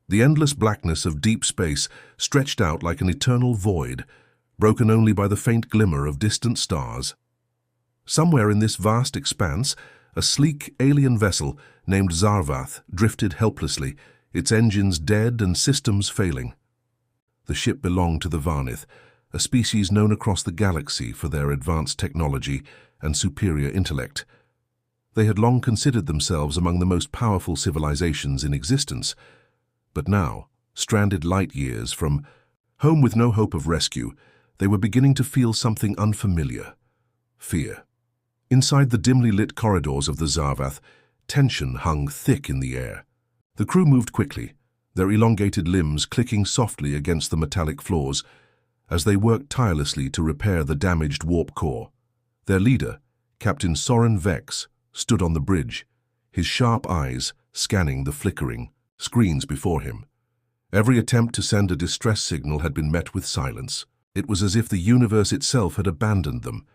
The endless blackness of deep space stretched out like an eternal void, broken only by the faint glimmer of distant stars. Somewhere in this vast expanse, a sleek alien vessel named Zarvath drifted helplessly, its engines dead and systems failing. The ship belonged to the Varnith, a species known across the galaxy for their advanced technology and superior intellect. They had long considered themselves among the most powerful civilizations in existence, but now, stranded light years from home with no hope of rescue, they were beginning to feel something unfamiliar: fear. Inside the dimly lit corridors of the Zarvath, tension hung thick in the air. The crew moved quickly, their elongated limbs clicking softly against the metallic floors as they worked tirelessly to repair the damaged warp core. Their leader, Captain Soren Vex, stood on the bridge, his sharp eyes scanning the flickering screens before him. Every attempt to send a distress signal had been met with silence. It was as if the universe itself had abandoned them.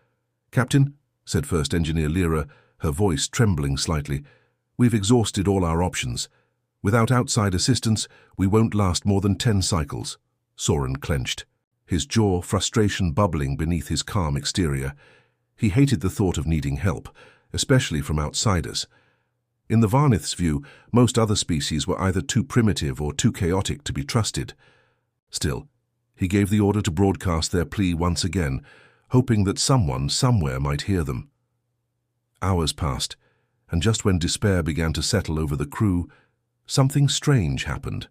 "Captain," said First Engineer Lyra, her voice trembling slightly, "we've exhausted all our options. Without outside assistance, we won't last more than 10 cycles." Soren clenched, his jaw frustration bubbling beneath his calm exterior. He hated the thought of needing help, especially from outsiders. In the Varnith's view, most other species were either too primitive or too chaotic to be trusted. Still, he gave the order to broadcast their plea once again, hoping that someone somewhere might hear them. Hours passed, and just when despair began to settle over the crew, something strange happened.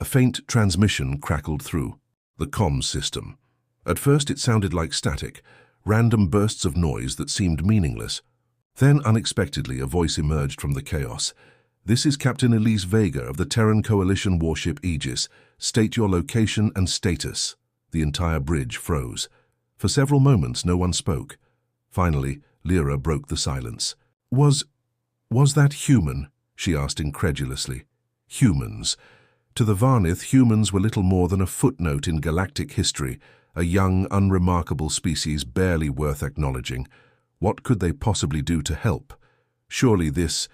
A faint transmission crackled through the comms system. At first it sounded like static, random bursts of noise that seemed meaningless. Then, unexpectedly, a voice emerged from the chaos. "This is Captain Elise Vega of the Terran Coalition warship Aegis. State your location and status." The entire bridge froze. For several moments, no one spoke. Finally, Lyra broke the silence. Was that human?" she asked incredulously. Humans. To the Varnith, humans were little more than a footnote in galactic history, a young, unremarkable species barely worth acknowledging. What could they possibly do to help? Surely this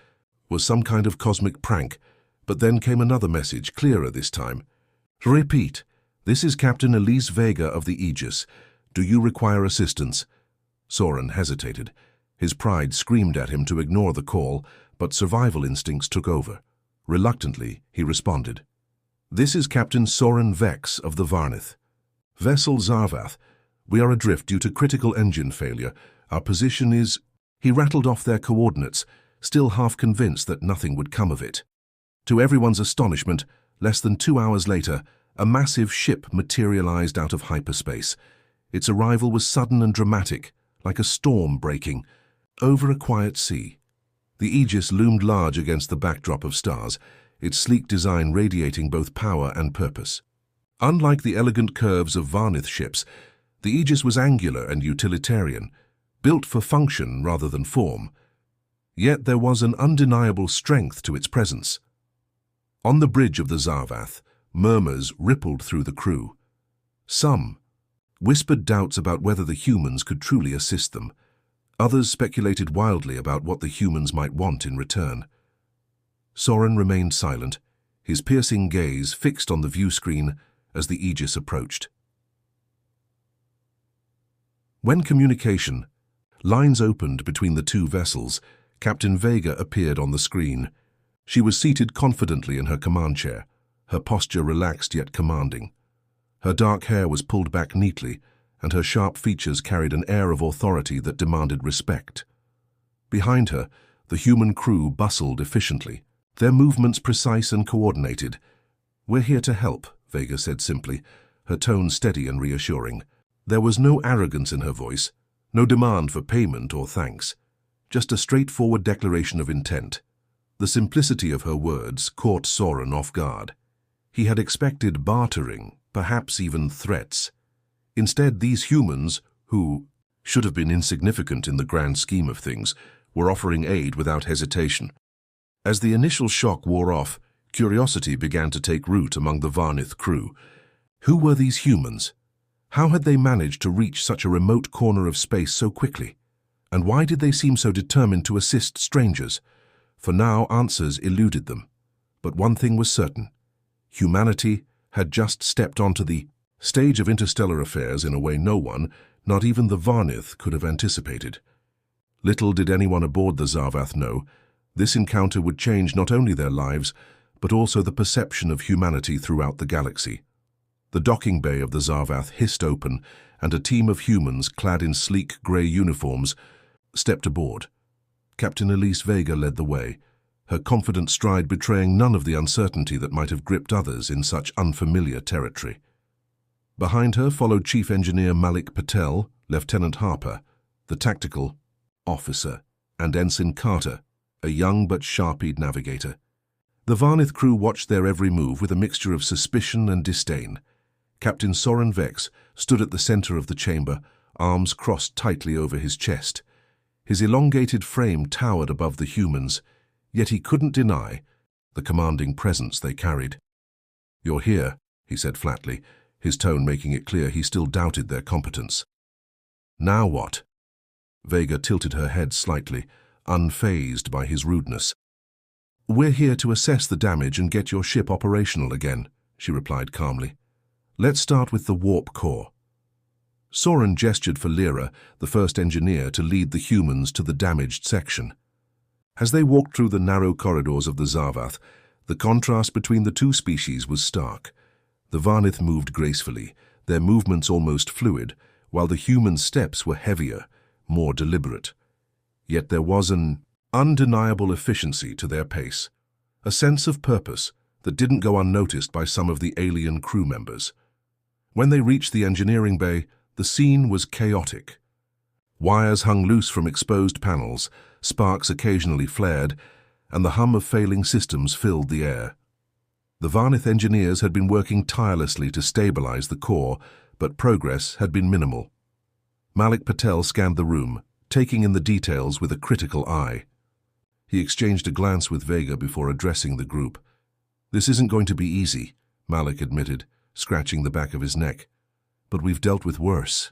was some kind of cosmic prank. But then came another message, clearer this time. "Repeat. This is Captain Elise Vega of the Aegis. Do you require assistance?" Soren hesitated. His pride screamed at him to ignore the call, but survival instincts took over. Reluctantly, he responded. "This is Captain Soren Vex of the Varnith. Vessel Zarvath. We are adrift due to critical engine failure. Our position is—" He rattled off their coordinates, still half convinced that nothing would come of it. To everyone's astonishment, less than 2 hours later, a massive ship materialized out of hyperspace. Its arrival was sudden and dramatic, like a storm breaking over a quiet sea. The Aegis loomed large against the backdrop of stars, its sleek design radiating both power and purpose. Unlike the elegant curves of Varnith ships, the Aegis was angular and utilitarian, built for function rather than form. Yet there was an undeniable strength to its presence. On the bridge of the Zarvath, murmurs rippled through the crew. Some whispered doubts about whether the humans could truly assist them. Others speculated wildly about what the humans might want in return. Soren remained silent, his piercing gaze fixed on the view screen as the Aegis approached. When communication lines opened between the two vessels, Captain Vega appeared on the screen. She was seated confidently in her command chair, her posture relaxed yet commanding. Her dark hair was pulled back neatly, and her sharp features carried an air of authority that demanded respect. Behind her, the human crew bustled efficiently, their movements precise and coordinated. "We're here to help," Vega said simply, her tone steady and reassuring. There was no arrogance in her voice, no demand for payment or thanks, just a straightforward declaration of intent. The simplicity of her words caught Soren off guard. He had expected bartering, perhaps even threats. Instead, these humans, who should have been insignificant in the grand scheme of things, were offering aid without hesitation. As the initial shock wore off, curiosity began to take root among the Varnith crew. Who were these humans? How had they managed to reach such a remote corner of space so quickly? And why did they seem so determined to assist strangers? For now, answers eluded them. But one thing was certain. Humanity had just stepped onto the stage of interstellar affairs in a way no one, not even the Varnith, could have anticipated. Little did anyone aboard the Zarvath know, this encounter would change not only their lives, but also the perception of humanity throughout the galaxy. The docking bay of the Zarvath hissed open, and a team of humans clad in sleek grey uniforms stepped aboard. Captain Elise Vega led the way, her confident stride betraying none of the uncertainty that might have gripped others in such unfamiliar territory. Behind her followed Chief Engineer Malik Patel, Lieutenant Harper, the tactical officer, and Ensign Carter, a young but sharp-eyed navigator. The Varnith crew watched their every move with a mixture of suspicion and disdain. Captain Soren Vex stood at the center of the chamber, arms crossed tightly over his chest. His elongated frame towered above the humans, yet he couldn't deny the commanding presence they carried. "You're here," he said flatly, his tone making it clear he still doubted their competence. "Now what?" Vega tilted her head slightly, unfazed by his rudeness. "We're here to assess the damage and get your ship operational again," she replied calmly. "Let's start with the warp core." Soren gestured for Lyra, the first engineer, to lead the humans to the damaged section. As they walked through the narrow corridors of the Zarvath, the contrast between the two species was stark. The Varnith moved gracefully, their movements almost fluid, while the human steps were heavier, more deliberate. Yet there was an undeniable efficiency to their pace, a sense of purpose that didn't go unnoticed by some of the alien crew members. When they reached the engineering bay, the scene was chaotic. Wires hung loose from exposed panels, sparks occasionally flared, and the hum of failing systems filled the air. The Varnith engineers had been working tirelessly to stabilize the core, but progress had been minimal. Malik Patel scanned the room, taking in the details with a critical eye. He exchanged a glance with Vega before addressing the group. "This isn't going to be easy," Malik admitted, scratching the back of his neck. "But we've dealt with worse."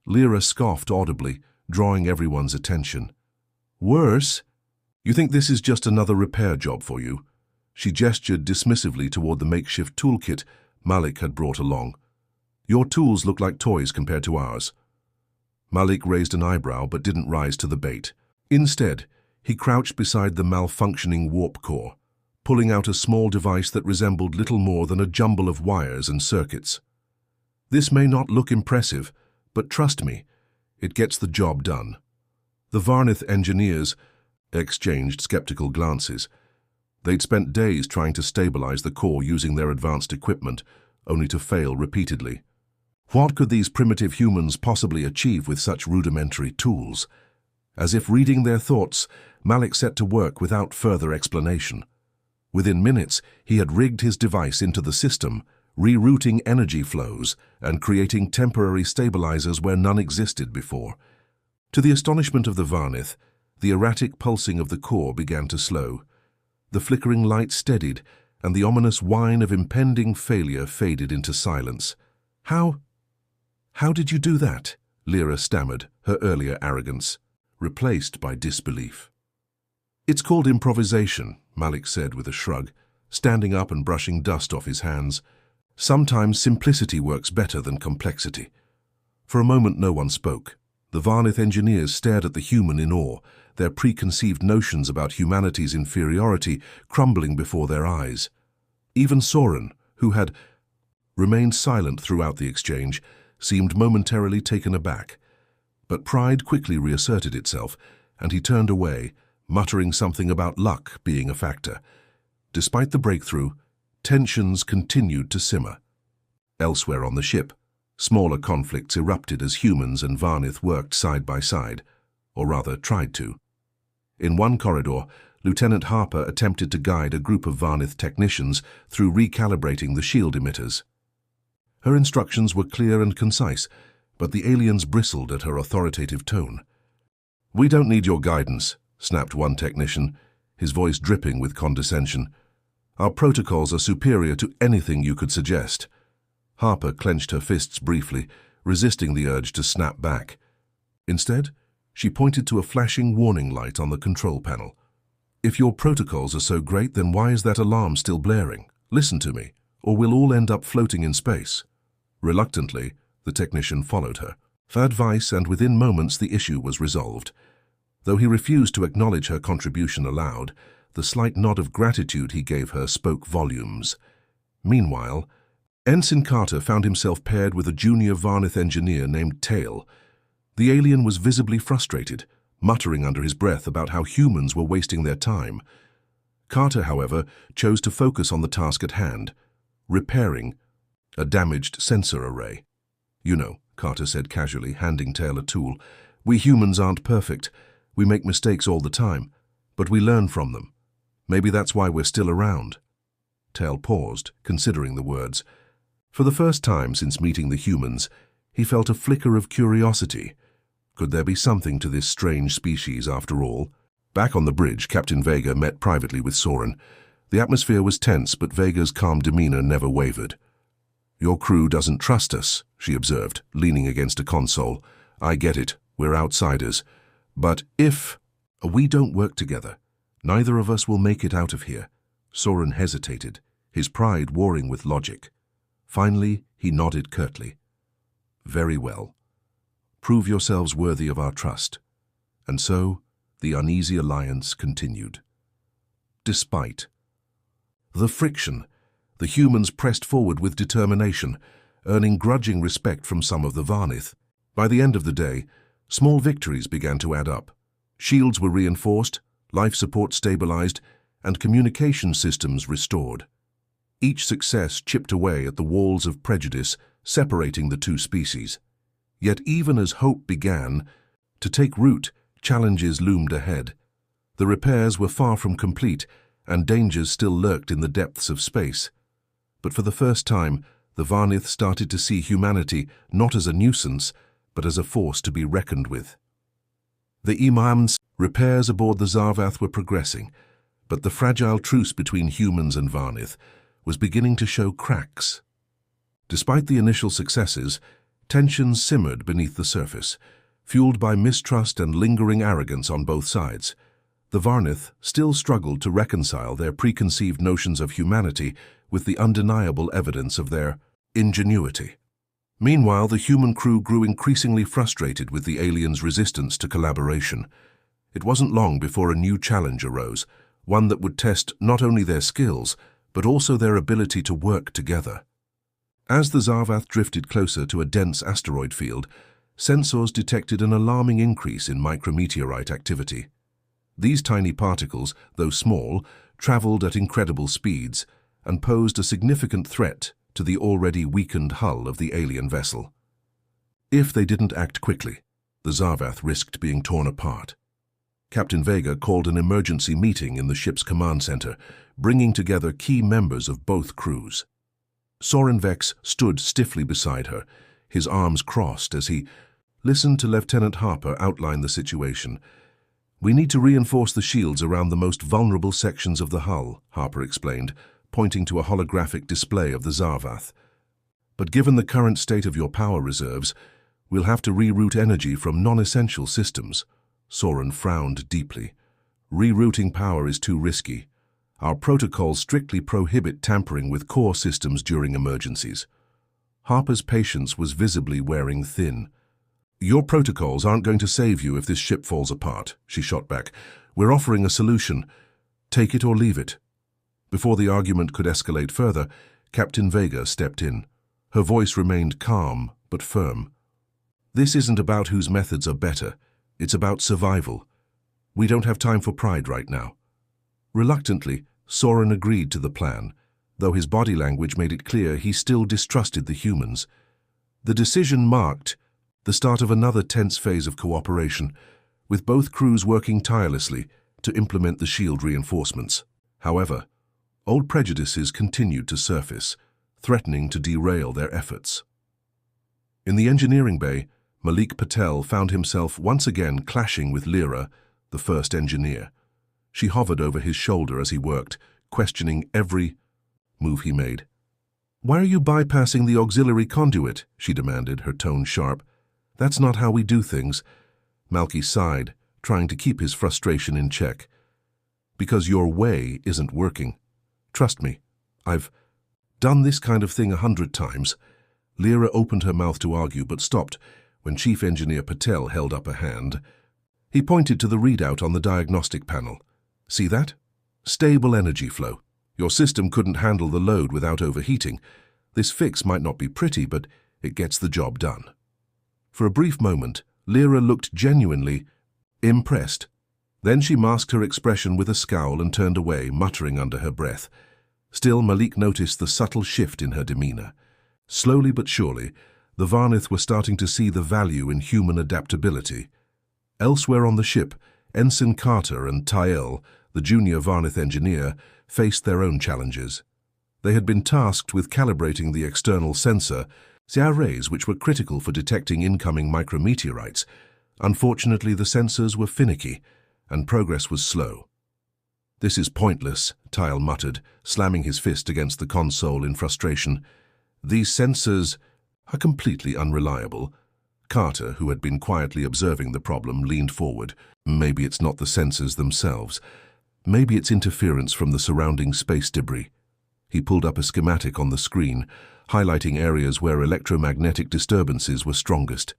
Lyra scoffed audibly, drawing everyone's attention. "Worse? You think this is just another repair job for you?" She gestured dismissively toward the makeshift toolkit Malik had brought along. "Your tools look like toys compared to ours." Malik raised an eyebrow but didn't rise to the bait. Instead, he crouched beside the malfunctioning warp core, pulling out a small device that resembled little more than a jumble of wires and circuits. "This may not look impressive, but trust me, it gets the job done." The Varnith engineers exchanged skeptical glances. They'd spent days trying to stabilize the core using their advanced equipment, only to fail repeatedly. What could these primitive humans possibly achieve with such rudimentary tools? As if reading their thoughts, Malik set to work without further explanation. Within minutes, he had rigged his device into the system, rerouting energy flows and creating temporary stabilizers where none existed before. To the astonishment of the Varnith, the erratic pulsing of the core began to slow. The flickering light steadied, and the ominous whine of impending failure faded into silence. How did you do that?" Lyra stammered, her earlier arrogance replaced by disbelief. "It's called improvisation," Malik said with a shrug, standing up and brushing dust off his hands. "Sometimes simplicity works better than complexity." For a moment no one spoke. The Varnith engineers stared at the human in awe, their preconceived notions about humanity's inferiority crumbling before their eyes. Even Soren, who had remained silent throughout the exchange, seemed momentarily taken aback. But pride quickly reasserted itself, and he turned away, muttering something about luck being a factor. Despite the breakthrough, tensions continued to simmer. Elsewhere on the ship, smaller conflicts erupted as humans and Varnith worked side by side, or rather tried to. In one corridor, Lieutenant Harper attempted to guide a group of Varnith technicians through recalibrating the shield emitters. Her instructions were clear and concise, but the aliens bristled at her authoritative tone. "We don't need your guidance," snapped one technician, his voice dripping with condescension. "Our protocols are superior to anything you could suggest." Harper clenched her fists briefly, resisting the urge to snap back. Instead, she pointed to a flashing warning light on the control panel. "If your protocols are so great, then why is that alarm still blaring? Listen to me. or we'll all end up floating in space." Reluctantly, the technician followed her for advice, and within moments the issue was resolved. Though he refused to acknowledge her contribution aloud, the slight nod of gratitude he gave her spoke volumes. Meanwhile, Ensign Carter found himself paired with a junior Varnith engineer named Tail. The alien was visibly frustrated, muttering under his breath about how humans were wasting their time. Carter, however, chose to focus on the task at hand, repairing a damaged sensor array. "You know," Carter said casually, handing Tail a tool, "we humans aren't perfect. We make mistakes all the time, but we learn from them. Maybe that's why we're still around." Tail paused, considering the words. For the first time since meeting the humans, he felt a flicker of curiosity. Could there be something to this strange species after all? Back on the bridge, Captain Vega met privately with Soren. The atmosphere was tense, but Vega's calm demeanor never wavered. "Your crew doesn't trust us," she observed, leaning against a console. "I get it, we're outsiders. But if we don't work together, neither of us will make it out of here." Soren hesitated, his pride warring with logic. Finally, he nodded curtly. "Very well. Prove yourselves worthy of our trust." And so, the uneasy alliance continued. Despite the friction, the humans pressed forward with determination, earning grudging respect from some of the Varnith. By the end of the day, small victories began to add up. Shields were reinforced, life support stabilized, and communication systems restored. Each success chipped away at the walls of prejudice separating the two species. Yet even as hope began to take root, challenges loomed ahead. The repairs were far from complete, and dangers still lurked in the depths of space. But for the first time, the Varnith started to see humanity not as a nuisance, but as a force to be reckoned with. The Imam's repairs aboard the Zarvath were progressing, but the fragile truce between humans and Varnith was beginning to show cracks. Despite the initial successes, tensions simmered beneath the surface, fueled by mistrust and lingering arrogance on both sides. The Varnith still struggled to reconcile their preconceived notions of humanity with the undeniable evidence of their ingenuity. Meanwhile, the human crew grew increasingly frustrated with the aliens' resistance to collaboration. It wasn't long before a new challenge arose, one that would test not only their skills, but also their ability to work together. As the Zarvath drifted closer to a dense asteroid field, sensors detected an alarming increase in micrometeorite activity. These tiny particles, though small, traveled at incredible speeds and posed a significant threat to the already weakened hull of the alien vessel. If they didn't act quickly, the Zarvath risked being torn apart. Captain Vega called an emergency meeting in the ship's command center, bringing together key members of both crews. Soren Vex stood stiffly beside her, his arms crossed as he listened to Lieutenant Harper outline the situation. "We need to reinforce the shields around the most vulnerable sections of the hull," Harper explained, pointing to a holographic display of the Zarvath. "But given the current state of your power reserves, we'll have to reroute energy from non-essential systems." Soren frowned deeply. "Rerouting power is too risky. Our protocols strictly prohibit tampering with core systems during emergencies." Harper's patience was visibly wearing thin. "Your protocols aren't going to save you if this ship falls apart," she shot back. "We're offering a solution. Take it or leave it." Before the argument could escalate further, Captain Vega stepped in. Her voice remained calm but firm. "This isn't about whose methods are better. It's about survival. We don't have time for pride right now." Reluctantly, Soren agreed to the plan, though his body language made it clear he still distrusted the humans. The decision marked the start of another tense phase of cooperation, with both crews working tirelessly to implement the shield reinforcements. However, old prejudices continued to surface, threatening to derail their efforts. In the engineering bay, Malik Patel found himself once again clashing with Lyra, the first engineer. She hovered over his shoulder as he worked, questioning every move he made. "Why are you bypassing the auxiliary conduit?" she demanded, her tone sharp. "That's not how we do things." Malky sighed, trying to keep his frustration in check. "Because your way isn't working. Trust me, I've..." Done this kind of thing 100 times. Lyra opened her mouth to argue but stopped when Chief Engineer Patel held up a hand. He pointed to the readout on the diagnostic panel. See that? Stable energy flow. Your system couldn't handle the load without overheating. This fix might not be pretty, but it gets the job done. For a brief moment, Lyra looked genuinely impressed. Then she masked her expression with a scowl and turned away, muttering under her breath. Still, Malik noticed the subtle shift in her demeanor. Slowly but surely, the Varnith were starting to see the value in human adaptability. Elsewhere on the ship, Ensign Carter and Tyel, the junior Varnith engineer, faced their own challenges. They had been tasked with calibrating the external sensor, the arrays which were critical for detecting incoming micrometeorites. Unfortunately, the sensors were finicky, and progress was slow. "This is pointless," Tyel muttered, slamming his fist against the console in frustration. "These sensors are completely unreliable." Carter, who had been quietly observing the problem, leaned forward. "Maybe it's not the sensors themselves. Maybe it's interference from the surrounding space debris." He pulled up a schematic on the screen, highlighting areas where electromagnetic disturbances were strongest.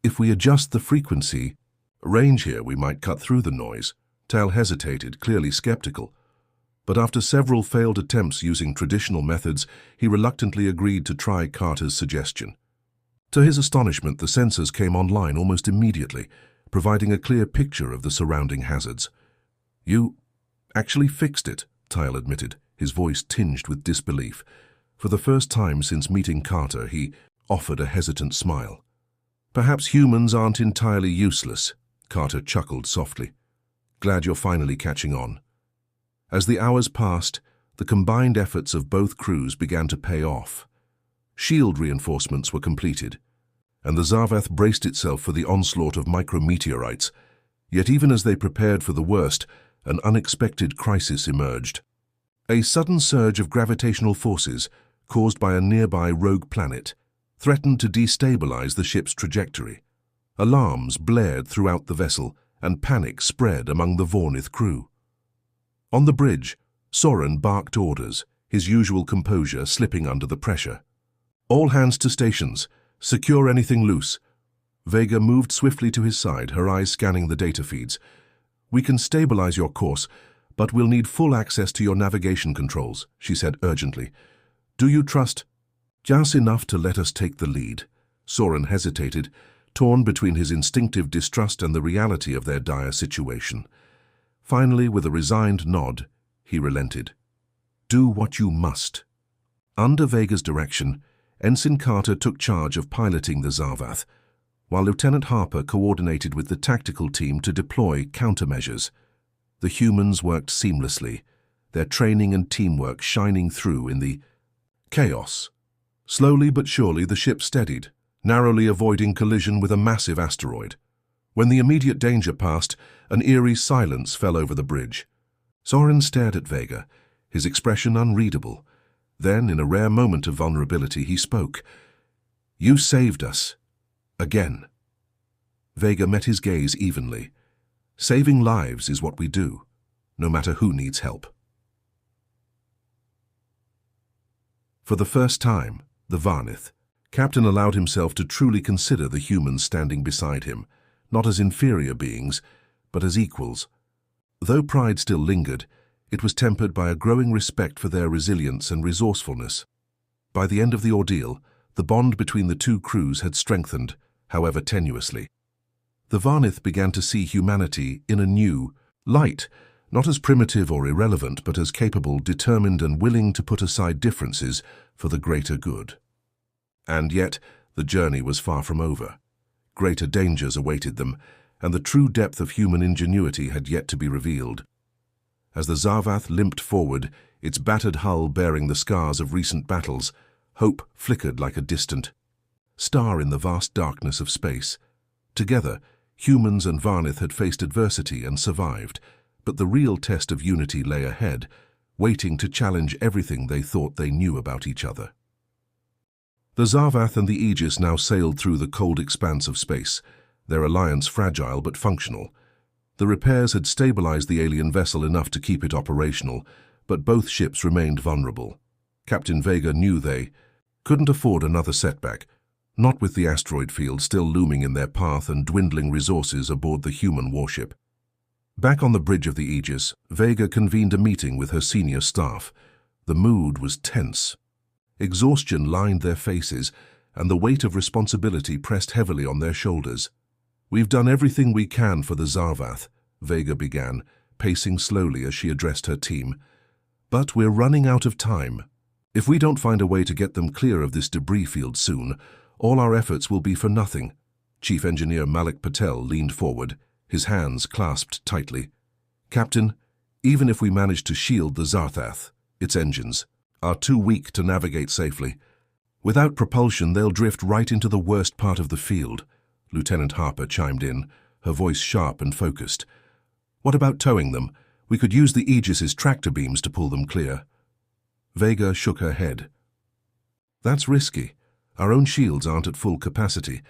"If we adjust the frequency range here, we might cut through the noise." Tyel hesitated, clearly skeptical. But after several failed attempts using traditional methods, he reluctantly agreed to try Carter's suggestion. To his astonishment, the sensors came online almost immediately, providing a clear picture of the surrounding hazards. "You actually fixed it," Tyel admitted, his voice tinged with disbelief. For the first time since meeting Carter, he offered a hesitant smile. "Perhaps humans aren't entirely useless," Carter chuckled softly. "Glad you're finally catching on." As the hours passed, the combined efforts of both crews began to pay off. Shield reinforcements were completed, and the Zarvath braced itself for the onslaught of micrometeorites. Yet even as they prepared for the worst, an unexpected crisis emerged. A sudden surge of gravitational forces, caused by a nearby rogue planet, threatened to destabilize the ship's trajectory. Alarms blared throughout the vessel, and panic spread among the Vornith crew. On the bridge, Soren barked orders, his usual composure slipping under the pressure. "All hands to stations. Secure anything loose." Vega moved swiftly to his side, her eyes scanning the data feeds. "We can stabilize your course, but we'll need full access to your navigation controls," she said urgently. "Do you trust?" "Just enough to let us take the lead." Soren hesitated, torn between his instinctive distrust and the reality of their dire situation. Finally, with a resigned nod, he relented. "Do what you must." Under Vega's direction, Ensign Carter took charge of piloting the Zarvath, while Lieutenant Harper coordinated with the tactical team to deploy countermeasures. The humans worked seamlessly, their training and teamwork shining through in the chaos. Slowly but surely the ship steadied, narrowly avoiding collision with a massive asteroid. When the immediate danger passed, an eerie silence fell over the bridge. Soren stared at Vega, his expression unreadable. Then, in a rare moment of vulnerability, he spoke. "You saved us. Again." Vega met his gaze evenly. "Saving lives is what we do, no matter who needs help." For the first time, the Varnith, Captain allowed himself to truly consider the humans standing beside him, not as inferior beings, but as equals. Though pride still lingered, it was tempered by a growing respect for their resilience and resourcefulness. By the end of the ordeal, the bond between the two crews had strengthened, however tenuously. The Varnith began to see humanity in a new light, not as primitive or irrelevant, but as capable, determined, and willing to put aside differences for the greater good. And yet, the journey was far from over. Greater dangers awaited them, and the true depth of human ingenuity had yet to be revealed. As the Zarvath limped forward, its battered hull bearing the scars of recent battles, hope flickered like a distant star in the vast darkness of space. Together, humans and Varnith had faced adversity and survived, but the real test of unity lay ahead, waiting to challenge everything they thought they knew about each other. The Zarvath and the Aegis now sailed through the cold expanse of space, their alliance fragile but functional. The repairs had stabilized the alien vessel enough to keep it operational, but both ships remained vulnerable. Captain Vega knew they couldn't afford another setback, not with the asteroid field still looming in their path and dwindling resources aboard the human warship. Back on the bridge of the Aegis, Vega convened a meeting with her senior staff. The mood was tense. Exhaustion lined their faces, and the weight of responsibility pressed heavily on their shoulders. "We've done everything we can for the Zarvath," Vega began, pacing slowly as she addressed her team. "But we're running out of time. If we don't find a way to get them clear of this debris field soon, all our efforts will be for nothing." Chief Engineer Malik Patel leaned forward, his hands clasped tightly. "Captain, even if we manage to shield the Zarvath, its engines are too weak to navigate safely. Without propulsion, they'll drift right into the worst part of the field." Lieutenant Harper chimed in, her voice sharp and focused. "What about towing them? We could use the Aegis's tractor beams to pull them clear." Vega shook her head. "That's risky. Our own shields aren't at full capacity,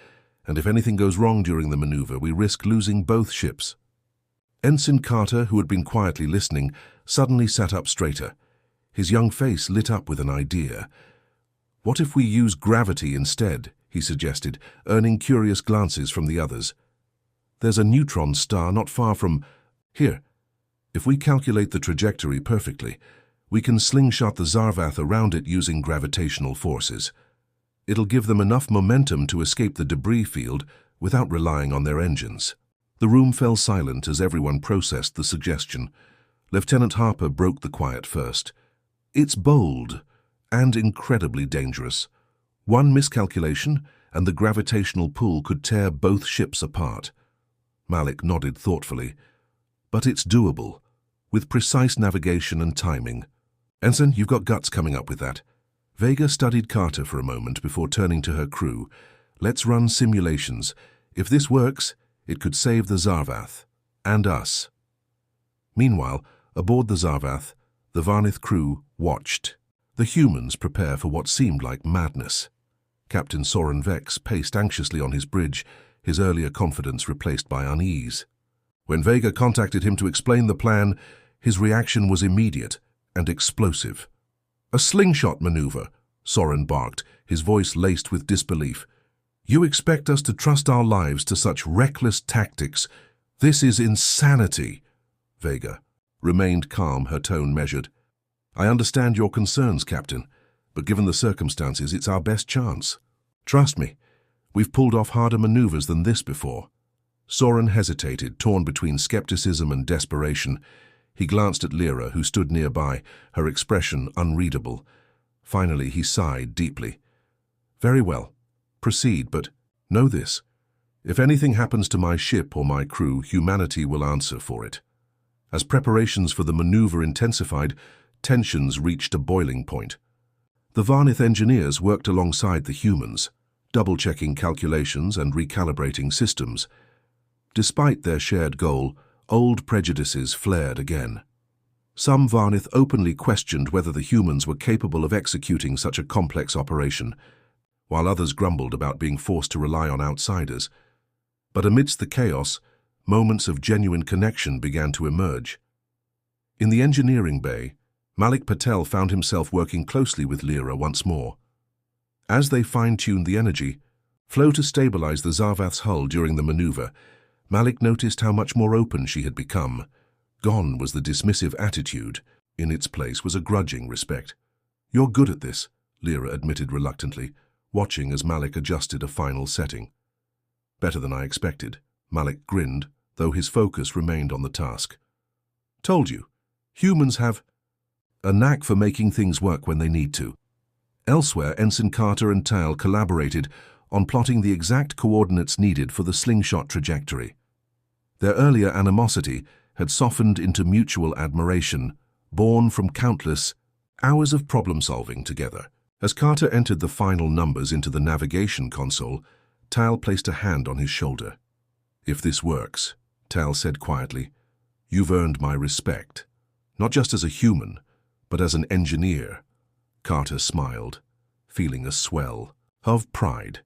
and if anything goes wrong during the maneuver, we risk losing both ships." Ensign Carter, who had been quietly listening, suddenly sat up straighter. His young face lit up with an idea. "What if we use gravity instead?" he suggested, earning curious glances from the others. "There's a neutron star not far from here. If we calculate the trajectory perfectly, we can slingshot the Zarvath around it using gravitational forces. It'll give them enough momentum to escape the debris field without relying on their engines." The room fell silent as everyone processed the suggestion. Lieutenant Harper broke the quiet first. "It's bold and incredibly dangerous. One miscalculation, and the gravitational pull could tear both ships apart." Malik nodded thoughtfully. "But it's doable, with precise navigation and timing." "Ensign, you've got guts coming up with that." Vega studied Carter for a moment before turning to her crew. "Let's run simulations. If this works, it could save the Zarvath. And us." Meanwhile, aboard the Zarvath, the Varnith crew watched. The humans prepare for what seemed like madness. Captain Soren Vex paced anxiously on his bridge, his earlier confidence replaced by unease. When Vega contacted him to explain the plan, his reaction was immediate and explosive. "A slingshot maneuver," Soren barked, his voice laced with disbelief. "You expect us to trust our lives to such reckless tactics? This is insanity." Vega remained calm, her tone measured. "I understand your concerns, Captain, but given the circumstances, it's our best chance. Trust me, we've pulled off harder maneuvers than this before." Soren hesitated, torn between skepticism and desperation. He glanced at Lyra, who stood nearby, her expression unreadable. Finally, he sighed deeply. "Very well. Proceed, but know this. If anything happens to my ship or my crew, humanity will answer for it." As preparations for the maneuver intensified, tensions reached a boiling point. The Varnith engineers worked alongside the humans, double-checking calculations and recalibrating systems. Despite their shared goal, old prejudices flared again. Some Varnith openly questioned whether the humans were capable of executing such a complex operation, while others grumbled about being forced to rely on outsiders. But amidst the chaos, moments of genuine connection began to emerge. In the engineering bay, Malik Patel found himself working closely with Lyra once more. As they fine-tuned the energy flow to stabilize the Zarvath's hull during the maneuver, Malik noticed how much more open she had become. Gone was the dismissive attitude. In its place was a grudging respect. "You're good at this," Lyra admitted reluctantly, watching as Malik adjusted a final setting. "Better than I expected." Malik grinned, though his focus remained on the task. "Told you, humans have a knack for making things work when they need to." Elsewhere, Ensign Carter and Tal collaborated on plotting the exact coordinates needed for the slingshot trajectory. Their earlier animosity had softened into mutual admiration, born from countless hours of problem-solving together. As Carter entered the final numbers into the navigation console, Tal placed a hand on his shoulder. "If this works," Tal said quietly, "you've earned my respect, not just as a human, but as an engineer." Carter smiled, feeling a swell of pride.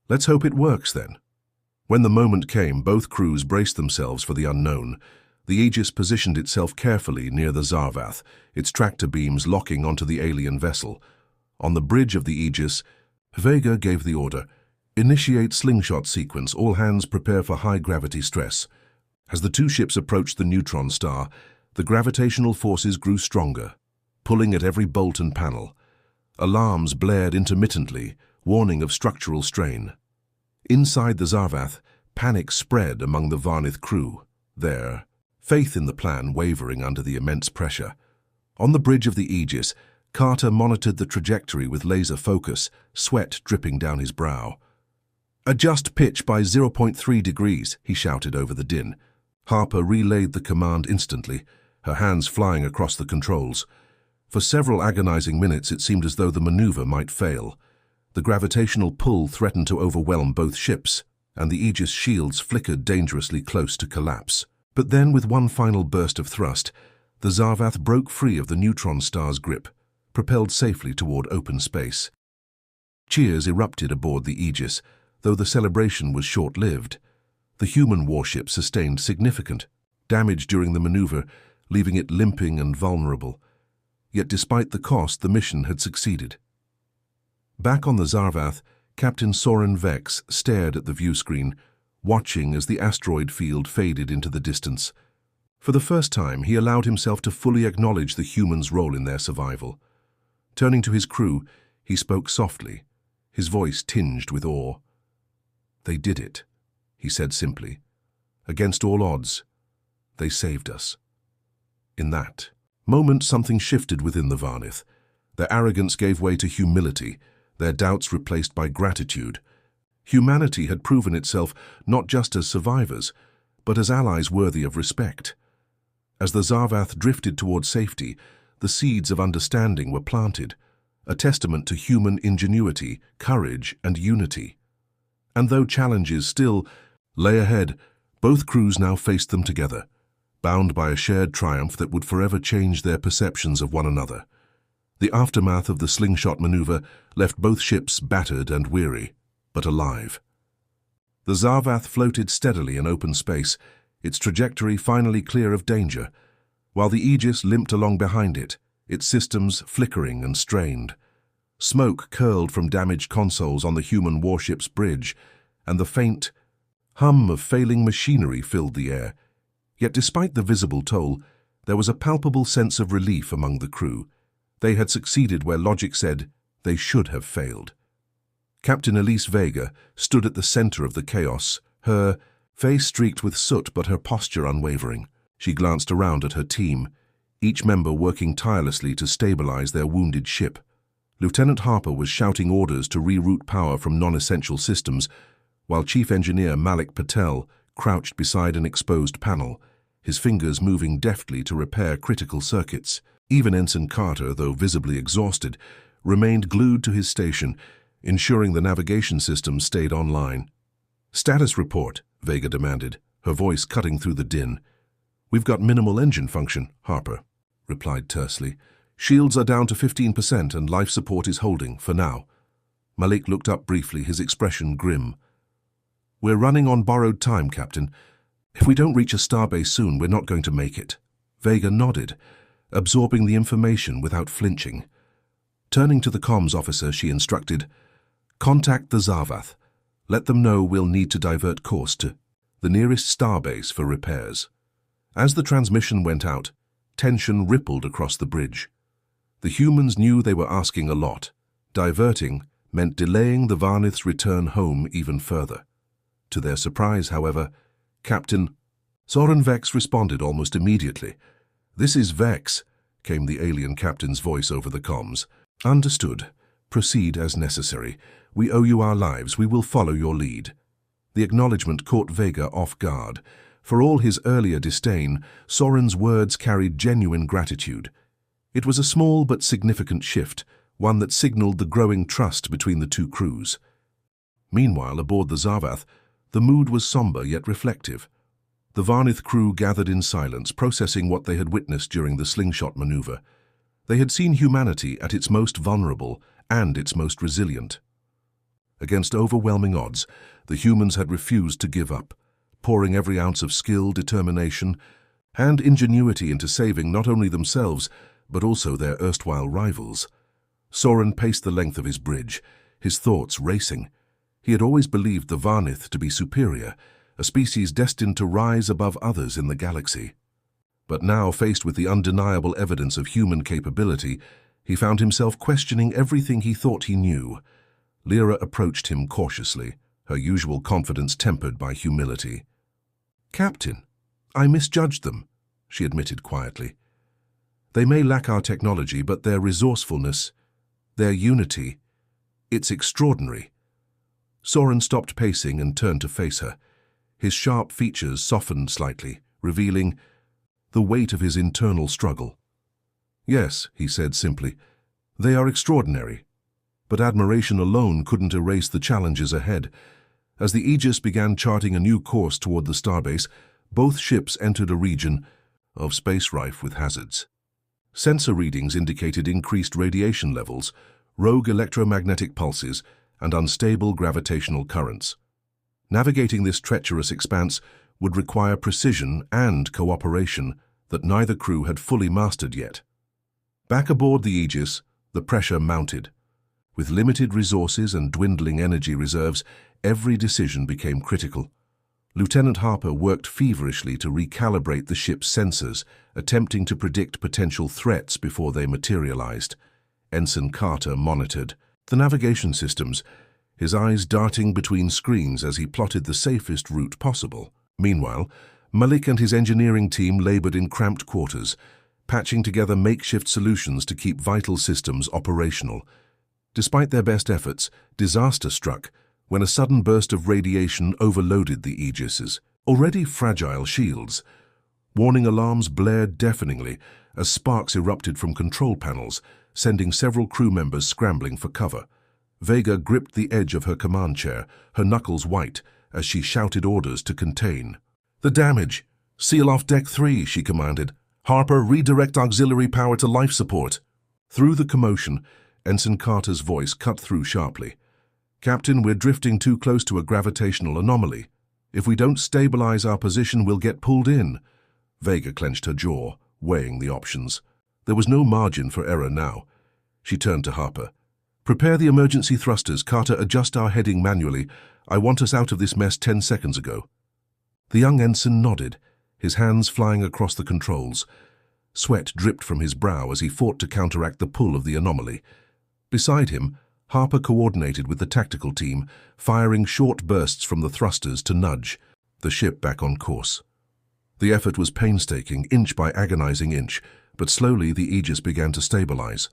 "Let's hope it works then." When the moment came, both crews braced themselves for the unknown. The Aegis positioned itself carefully near the Zarvath, its tractor beams locking onto the alien vessel. On the bridge of the Aegis, Vega gave the order, "Initiate slingshot sequence, all hands prepare for high-gravity stress." As the two ships approached the neutron star, the gravitational forces grew stronger, pulling at every bolt and panel. Alarms blared intermittently, warning of structural strain. Inside the Zarvath, panic spread among the Varnith crew, their faith in the plan wavering under the immense pressure. On the bridge of the Aegis, Carter monitored the trajectory with laser focus, sweat dripping down his brow. "Adjust pitch by 0.3 degrees, he shouted over the din. Harper relayed the command instantly, her hands flying across the controls. For several agonizing minutes it seemed as though the maneuver might fail. The gravitational pull threatened to overwhelm both ships, and the Aegis shields flickered dangerously close to collapse. But then, with one final burst of thrust, the Zarvath broke free of the neutron star's grip, propelled safely toward open space. Cheers erupted aboard the Aegis, though the celebration was short-lived. The human warship sustained significant damage during the maneuver, leaving it limping and vulnerable. Yet despite the cost, the mission had succeeded. Back on the Zarvath, Captain Soren Vex stared at the viewscreen, watching as the asteroid field faded into the distance. For the first time, he allowed himself to fully acknowledge the humans' role in their survival. Turning to his crew, he spoke softly, his voice tinged with awe. "They did it," he said simply. "Against all odds, they saved us." In that moment, something shifted within the Varnith. Their arrogance gave way to humility, their doubts replaced by gratitude. Humanity had proven itself not just as survivors, but as allies worthy of respect. As the Zarvath drifted toward safety, the seeds of understanding were planted, a testament to human ingenuity, courage, and unity. And though challenges still lay ahead, both crews now faced them together, bound by a shared triumph that would forever change their perceptions of one another. The aftermath of the slingshot maneuver left both ships battered and weary, but alive. The Zarvath floated steadily in open space, its trajectory finally clear of danger, while the Aegis limped along behind it, its systems flickering and strained. Smoke curled from damaged consoles on the human warship's bridge, and the faint hum of failing machinery filled the air. Yet despite the visible toll, there was a palpable sense of relief among the crew. They had succeeded where logic said they should have failed. Captain Elise Vega stood at the center of the chaos, her face streaked with soot but her posture unwavering. She glanced around at her team, each member working tirelessly to stabilize their wounded ship. Lieutenant Harper was shouting orders to reroute power from non-essential systems, while Chief Engineer Malik Patel crouched beside an exposed panel, his fingers moving deftly to repair critical circuits. Even Ensign Carter, though visibly exhausted, remained glued to his station, ensuring the navigation system stayed online. "Status report," Vega demanded, her voice cutting through the din. "We've got minimal engine function," Harper replied tersely. "Shields are down to 15% and life support is holding, for now." Malik looked up briefly, his expression grim. "We're running on borrowed time, Captain. If we don't reach a starbase soon, we're not going to make it." Vega nodded, absorbing the information without flinching. Turning to the comms officer, she instructed, "Contact the Zarvath. Let them know we'll need to divert course to the nearest starbase for repairs." As the transmission went out, tension rippled across the bridge. The humans knew they were asking a lot. Diverting meant delaying the Varnith's return home even further. To their surprise, however, Captain Soren Vex responded almost immediately. "This is Vex," came the alien captain's voice over the comms. "Understood. Proceed as necessary. We owe you our lives. We will follow your lead." The acknowledgement caught Vega off guard. For all his earlier disdain, Soren's words carried genuine gratitude. It was a small but significant shift, one that signaled the growing trust between the two crews. Meanwhile, aboard the Zarvath, the mood was somber yet reflective. The Varnith crew gathered in silence, processing what they had witnessed during the slingshot maneuver. They had seen humanity at its most vulnerable and its most resilient. Against overwhelming odds, the humans had refused to give up, pouring every ounce of skill, determination, and ingenuity into saving not only themselves, but also their erstwhile rivals. Soren paced the length of his bridge, his thoughts racing. He had always believed the Varnith to be superior, a species destined to rise above others in the galaxy. But now, faced with the undeniable evidence of human capability, he found himself questioning everything he thought he knew. Lyra approached him cautiously, her usual confidence tempered by humility. "Captain, I misjudged them," she admitted quietly. "They may lack our technology, but their resourcefulness, their unity, it's extraordinary." Soren stopped pacing and turned to face her. His sharp features softened slightly, revealing the weight of his internal struggle. "Yes," he said simply, "they are extraordinary." But admiration alone couldn't erase the challenges ahead. As the Aegis began charting a new course toward the starbase, both ships entered a region of space rife with hazards. Sensor readings indicated increased radiation levels, rogue electromagnetic pulses, and unstable gravitational currents. Navigating this treacherous expanse would require precision and cooperation that neither crew had fully mastered yet. Back aboard the Aegis, the pressure mounted. With limited resources and dwindling energy reserves, every decision became critical. Lieutenant Harper worked feverishly to recalibrate the ship's sensors, attempting to predict potential threats before they materialized. Ensign Carter monitored the navigation systems, his eyes darting between screens as he plotted the safest route possible. Meanwhile, Malik and his engineering team labored in cramped quarters, patching together makeshift solutions to keep vital systems operational. Despite their best efforts, disaster struck when a sudden burst of radiation overloaded the Aegis's already fragile shields. Warning alarms blared deafeningly as sparks erupted from control panels, sending several crew members scrambling for cover. Vega gripped the edge of her command chair, her knuckles white, as she shouted orders to contain. "The damage! Seal off Deck 3, she commanded. "Harper, redirect auxiliary power to life support." Through the commotion, Ensign Carter's voice cut through sharply. "Captain, we're drifting too close to a gravitational anomaly. If we don't stabilize our position, we'll get pulled in." Vega clenched her jaw, weighing the options. There was no margin for error now. She turned to Harper. "Prepare the emergency thrusters. Carter, adjust our heading manually. I want us out of this mess 10 seconds ago." The young ensign nodded, his hands flying across the controls. Sweat dripped from his brow as he fought to counteract the pull of the anomaly. Beside him, Harper coordinated with the tactical team, firing short bursts from the thrusters to nudge the ship back on course. The effort was painstaking, inch by agonizing inch, but slowly the Aegis began to stabilize.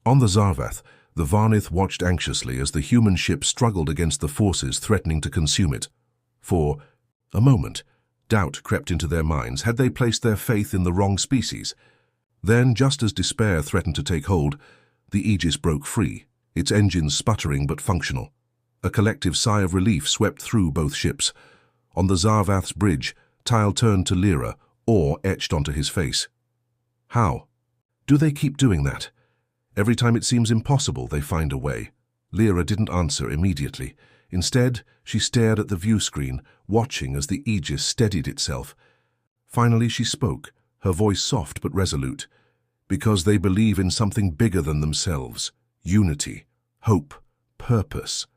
On the Zarvath, the Varnith watched anxiously as the human ship struggled against the forces threatening to consume it. For a moment, doubt crept into their minds. Had they placed their faith in the wrong species? Then, just as despair threatened to take hold, the Aegis broke free, its engines sputtering but functional. A collective sigh of relief swept through both ships. On the Zarvath's bridge, Tyle turned to Lyra, awe etched onto his face. "How? Do they keep doing that? Every time it seems impossible, they find a way." Lyra didn't answer immediately. Instead, she stared at the view screen, watching as the Aegis steadied itself. Finally, she spoke, her voice soft but resolute. "Because they believe in something bigger than themselves. Unity, hope, purpose."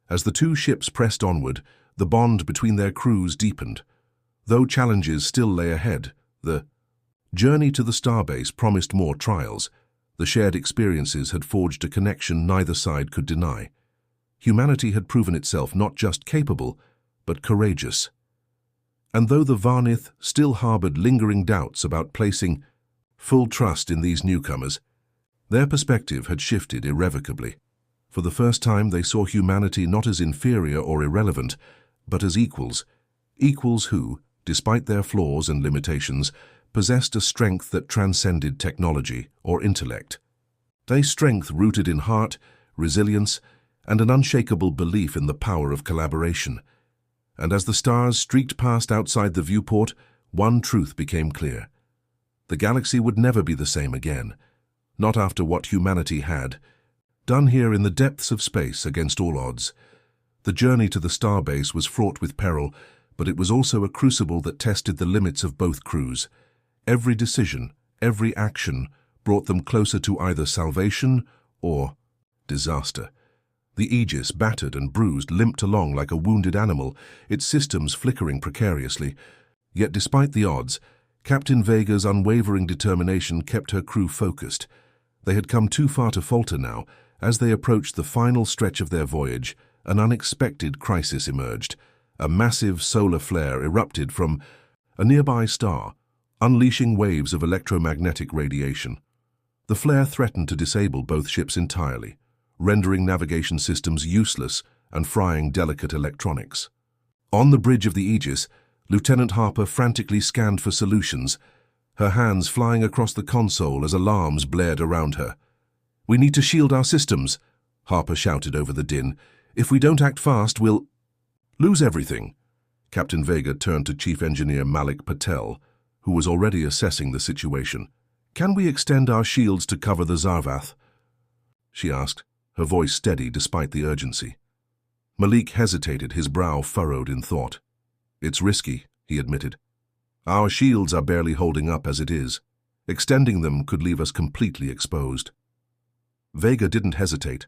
As the two ships pressed onward, the bond between their crews deepened. Though challenges still lay ahead, the journey to the starbase promised more trials. The shared experiences had forged a connection neither side could deny. Humanity had proven itself not just capable, but courageous. And though the Varnith still harbored lingering doubts about placing full trust in these newcomers, their perspective had shifted irrevocably. For the first time, they saw humanity not as inferior or irrelevant, but as equals. Equals who, despite their flaws and limitations, possessed a strength that transcended technology or intellect. A strength rooted in heart, resilience, and an unshakable belief in the power of collaboration. And as the stars streaked past outside the viewport, one truth became clear. The galaxy would never be the same again, not after what humanity had done here in the depths of space against all odds. The journey to the starbase was fraught with peril, But it was also a crucible that tested the limits of both crews. Every decision, every action brought them closer to either salvation or disaster. The Aegis, battered and bruised, limped along like a wounded animal, its systems flickering precariously. Yet despite the odds, Captain Vega's unwavering determination kept her crew focused. They had come too far to falter now. As they approached the final stretch of their voyage, an unexpected crisis emerged. A massive solar flare erupted from a nearby star, unleashing waves of electromagnetic radiation. The flare threatened to disable both ships entirely, rendering navigation systems useless and frying delicate electronics. On the bridge of the Aegis, Lieutenant Harper frantically scanned for solutions, her hands flying across the console as alarms blared around her. "We need to shield our systems," Harper shouted over the din. "If we don't act fast, we'll lose everything." Captain Vega turned to Chief Engineer Malik Patel, who was already assessing the situation. "Can we extend our shields to cover the Zarvath?" she asked, her voice steady despite the urgency. Malik hesitated, his brow furrowed in thought. "It's risky," he admitted. "Our shields are barely holding up as it is. Extending them could leave us completely exposed." Vega didn't hesitate.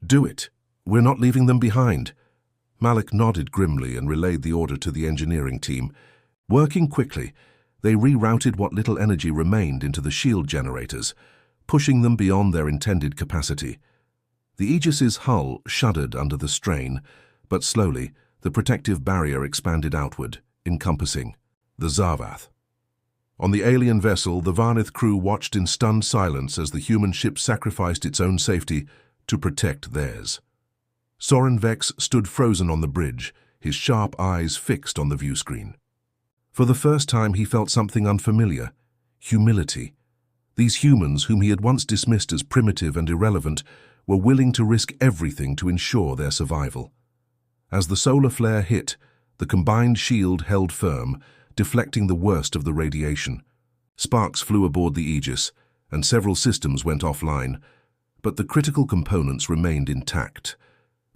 "Do it. We're not leaving them behind." Malik nodded grimly and relayed the order to the engineering team. Working quickly, they rerouted what little energy remained into the shield generators, pushing them beyond their intended capacity. The Aegis's hull shuddered under the strain, but slowly the protective barrier expanded outward, encompassing the Zarvath. On the alien vessel, the Varnith crew watched in stunned silence as the human ship sacrificed its own safety to protect theirs. Soren Vex stood frozen on the bridge, his sharp eyes fixed on the viewscreen. For the first time he felt something unfamiliar: humility. These humans, whom he had once dismissed as primitive and irrelevant, were willing to risk everything to ensure their survival. As the solar flare hit, the combined shield held firm, deflecting the worst of the radiation. Sparks flew aboard the Aegis, and several systems went offline, but the critical components remained intact.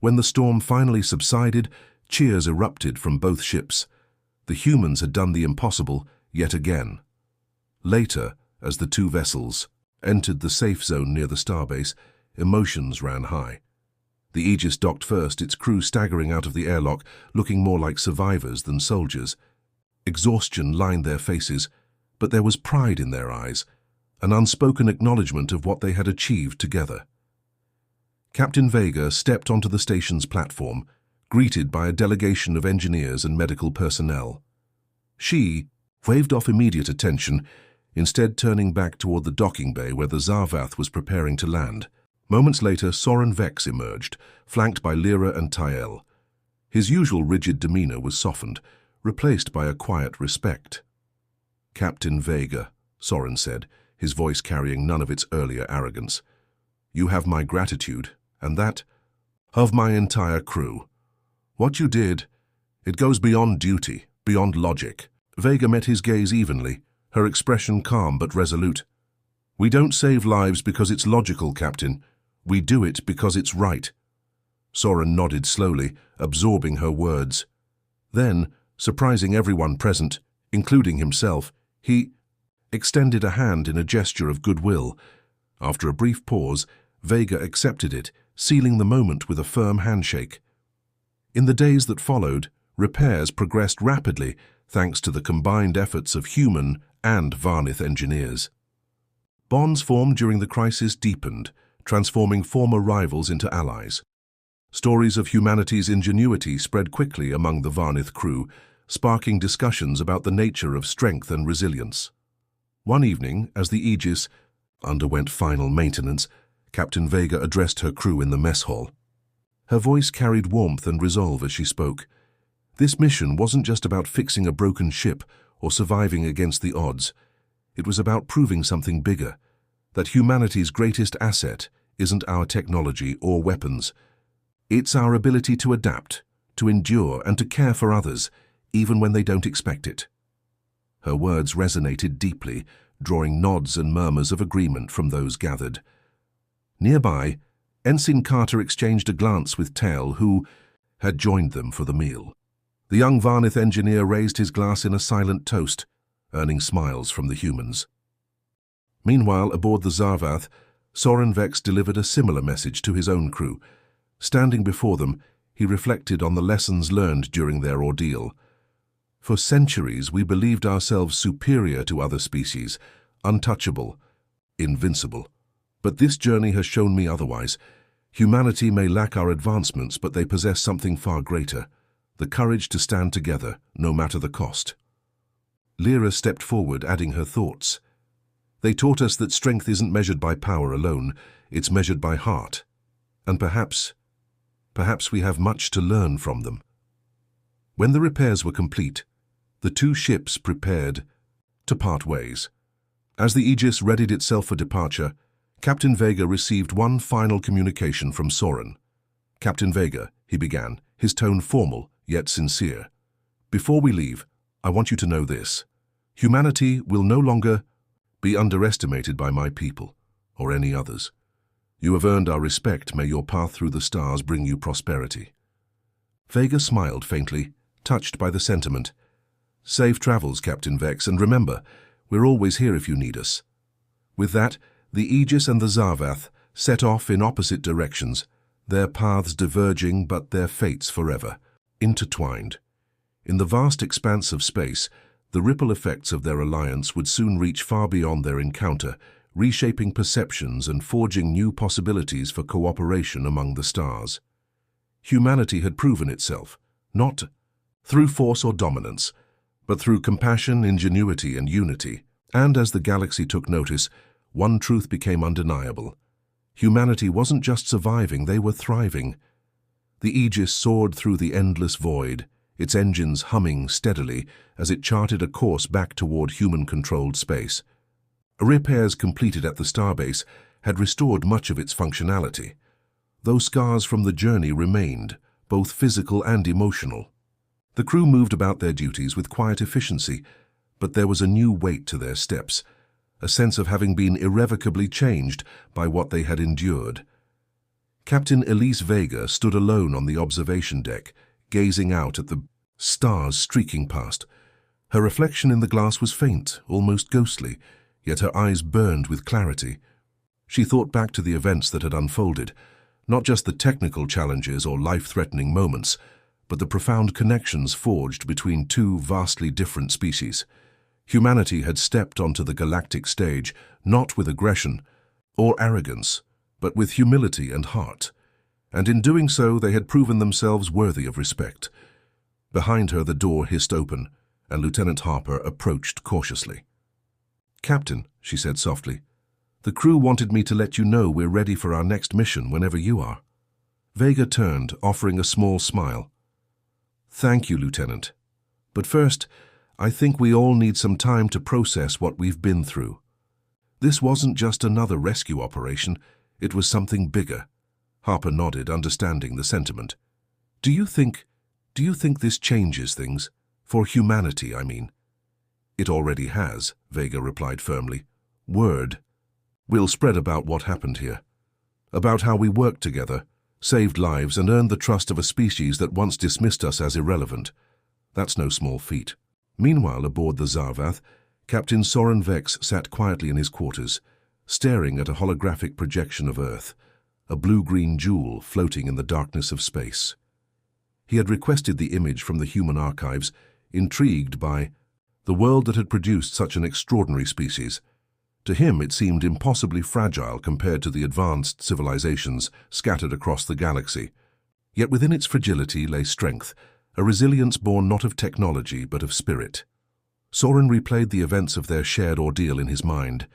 When the storm finally subsided, cheers erupted from both ships. The humans had done the impossible yet again. Later, as the two vessels entered the safe zone near the starbase, emotions ran high. The Aegis docked first, its crew staggering out of the airlock, looking more like survivors than soldiers. Exhaustion lined their faces, but there was pride in their eyes, an unspoken acknowledgement of what they had achieved together. Captain Vega stepped onto the station's platform, greeted by a delegation of engineers and medical personnel. She waved off immediate attention, instead turning back toward the docking bay where the Zarvath was preparing to land. Moments later, Soren Vex emerged, flanked by Lyra and Tael. His usual rigid demeanor was softened, replaced by a quiet respect. "Captain Vega," Soren said, his voice carrying none of its earlier arrogance. "You have my gratitude, and that of my entire crew. What you did, it goes beyond duty, beyond logic." Vega met his gaze evenly, her expression calm but resolute. "We don't save lives because it's logical, Captain. We do it because it's right." Soren nodded slowly, absorbing her words. Then, surprising everyone present, including himself, he extended a hand in a gesture of goodwill. After a brief pause, Vega accepted it, sealing the moment with a firm handshake. In the days that followed, repairs progressed rapidly thanks to the combined efforts of human and Varnith engineers. Bonds formed during the crisis deepened, transforming former rivals into allies. Stories of humanity's ingenuity spread quickly among the Varnith crew, sparking discussions about the nature of strength and resilience. One evening, as the Aegis underwent final maintenance, Captain Vega addressed her crew in the mess hall. Her voice carried warmth and resolve as she spoke. This mission wasn't just about fixing a broken ship or surviving against the odds. It was about proving something bigger, that humanity's greatest asset isn't our technology or weapons. It's our ability to adapt, to endure, and to care for others, even when they don't expect it. Her words resonated deeply, drawing nods and murmurs of agreement from those gathered. Nearby, Ensign Carter exchanged a glance with Tael, who had joined them for the meal. The young Varnith engineer raised his glass in a silent toast, earning smiles from the humans. Meanwhile, aboard the Zarvath, Soren Vex delivered a similar message to his own crew. Standing before them, he reflected on the lessons learned during their ordeal. For centuries, we believed ourselves superior to other species, untouchable, invincible. But this journey has shown me otherwise. Humanity may lack our advancements, but they possess something far greater: the courage to stand together, no matter the cost. Lyra stepped forward, adding her thoughts. They taught us that strength isn't measured by power alone, it's measured by heart. And perhaps we have much to learn from them. When the repairs were complete, the two ships prepared to part ways. As the Aegis readied itself for departure, Captain Vega received one final communication from Soren. "Captain Vega," he began, his tone formal yet sincere. "Before we leave, I want you to know this. Humanity will no longer be underestimated by my people, or any others. You have earned our respect. May your path through the stars bring you prosperity." Vega smiled faintly, touched by the sentiment. "Safe travels, Captain Vex, and remember, we're always here if you need us." With that, the Aegis and the Zarvath set off in opposite directions, their paths diverging but their fates forever intertwined. In the vast expanse of space, the ripple effects of their alliance would soon reach far beyond their encounter, reshaping perceptions and forging new possibilities for cooperation among the stars. Humanity had proven itself, not through force or dominance, but through compassion, ingenuity, and unity. And as the galaxy took notice, one truth became undeniable. Humanity wasn't just surviving, they were thriving. The Aegis soared through the endless void, its engines humming steadily as it charted a course back toward human-controlled space. Repairs completed at the starbase had restored much of its functionality, though scars from the journey remained, both physical and emotional. The crew moved about their duties with quiet efficiency, but there was a new weight to their steps, a sense of having been irrevocably changed by what they had endured. Captain Elise Vega stood alone on the observation deck, gazing out at the stars streaking past. Her reflection in the glass was faint, almost ghostly, yet her eyes burned with clarity. She thought back to the events that had unfolded, not just the technical challenges or life-threatening moments, but the profound connections forged between two vastly different species. Humanity had stepped onto the galactic stage, not with aggression or arrogance, but with humility and heart. And in doing so, they had proven themselves worthy of respect. Behind her, the door hissed open, and Lieutenant Harper approached cautiously. "Captain," she said softly, "the crew wanted me to let you know we're ready for our next mission whenever you are." Vega turned, offering a small smile. "Thank you, Lieutenant. But first, I think we all need some time to process what we've been through. This wasn't just another rescue operation, it was something bigger." Harper nodded, understanding the sentiment. Do you think this changes things? For humanity, I mean." "It already has," Vega replied firmly. "Word will spread about what happened here, about how we worked together, saved lives, and earned the trust of a species that once dismissed us as irrelevant. That's no small feat." Meanwhile, aboard the Zarvath, Captain Soren Vex sat quietly in his quarters, staring at a holographic projection of Earth, a blue-green jewel floating in the darkness of space. He had requested the image from the human archives, intrigued by the world that had produced such an extraordinary species. To him, it seemed impossibly fragile compared to the advanced civilizations scattered across the galaxy. Yet within its fragility lay strength, a resilience born not of technology but of spirit. Soren replayed the events of their shared ordeal in his mind,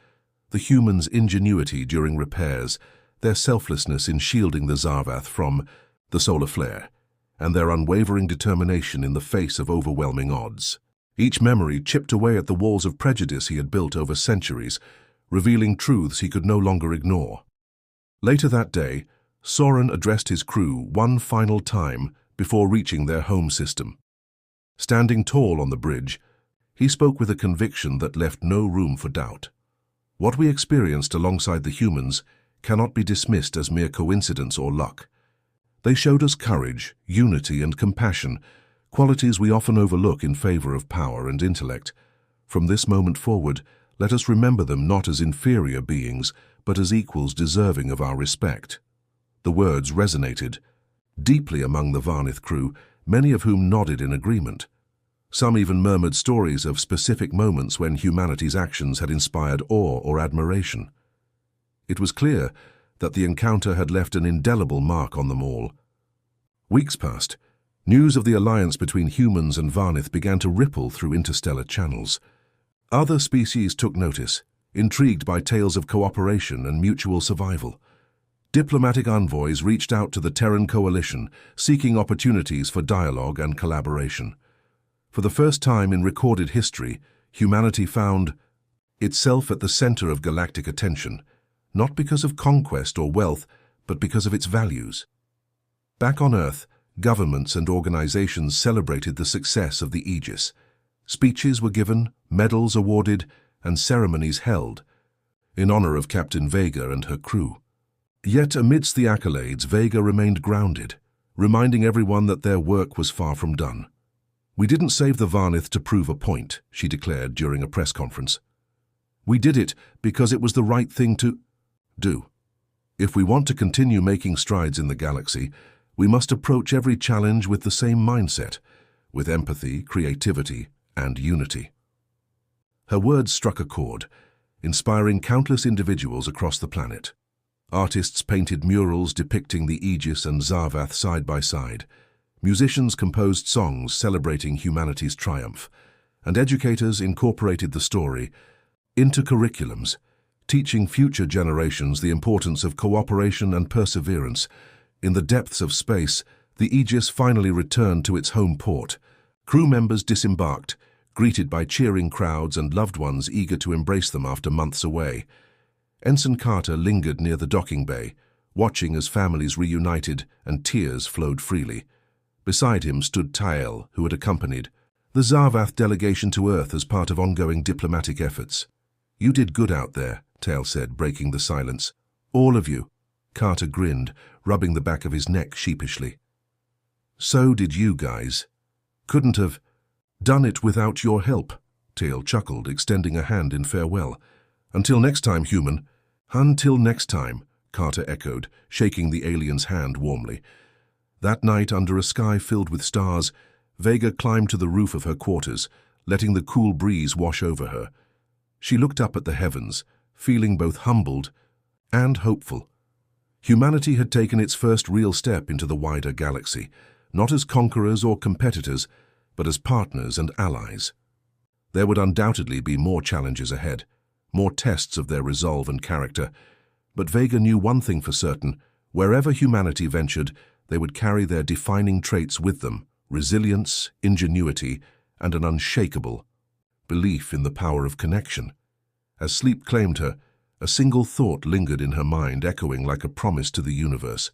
the humans' ingenuity during repairs, their selflessness in shielding the Zarvath from the solar flare, and their unwavering determination in the face of overwhelming odds. Each memory chipped away at the walls of prejudice he had built over centuries, revealing truths he could no longer ignore. Later that day, Soren addressed his crew one final time before reaching their home system. Standing tall on the bridge, he spoke with a conviction that left no room for doubt. What we experienced alongside the humans cannot be dismissed as mere coincidence or luck. They showed us courage, unity, and compassion, qualities we often overlook in favor of power and intellect. From this moment forward, let us remember them not as inferior beings, but as equals deserving of our respect. The words resonated deeply among the Varnith crew, many of whom nodded in agreement. Some even murmured stories of specific moments when humanity's actions had inspired awe or admiration. It was clear that the encounter had left an indelible mark on them all. Weeks passed. News of the alliance between humans and Varnith began to ripple through interstellar channels. Other species took notice, intrigued by tales of cooperation and mutual survival. Diplomatic envoys reached out to the Terran coalition, seeking opportunities for dialogue and collaboration. For the first time in recorded history, humanity found itself at the center of galactic attention, not because of conquest or wealth, but because of its values. Back on Earth, governments and organizations celebrated the success of the Aegis. Speeches were given, medals awarded, and ceremonies held, in honor of Captain Vega and her crew. Yet amidst the accolades, Vega remained grounded, reminding everyone that their work was far from done. "We didn't save the Varnith to prove a point," she declared during a press conference. "We did it because it was the right thing to do. If we want to continue making strides in the galaxy, we must approach every challenge with the same mindset, with empathy, creativity, and unity." Her words struck a chord, inspiring countless individuals across the planet. Artists painted murals depicting the Aegis and Zarvath side by side. Musicians composed songs celebrating humanity's triumph, and educators incorporated the story into curriculums, teaching future generations the importance of cooperation and perseverance. In the depths of space, the Aegis finally returned to its home port. Crew members disembarked, greeted by cheering crowds and loved ones eager to embrace them after months away. Ensign Carter lingered near the docking bay, watching as families reunited and tears flowed freely. Beside him stood Tael, who had accompanied the Zarvath delegation to Earth as part of ongoing diplomatic efforts. "You did good out there," Tael said, breaking the silence. "All of you." Carter grinned, rubbing the back of his neck sheepishly. "So did you guys. Couldn't have done it without your help," Tael chuckled, extending a hand in farewell. "Until next time, human." "Until next time," Carter echoed, shaking the alien's hand warmly. That night, under a sky filled with stars, Vega climbed to the roof of her quarters, letting the cool breeze wash over her. She looked up at the heavens, feeling both humbled and hopeful. Humanity had taken its first real step into the wider galaxy, not as conquerors or competitors, but as partners and allies. There would undoubtedly be more challenges ahead, more tests of their resolve and character, but Vega knew one thing for certain: wherever humanity ventured, they would carry their defining traits with them: resilience, ingenuity, and an unshakable belief in the power of connection. As sleep claimed her, a single thought lingered in her mind, echoing like a promise to the universe: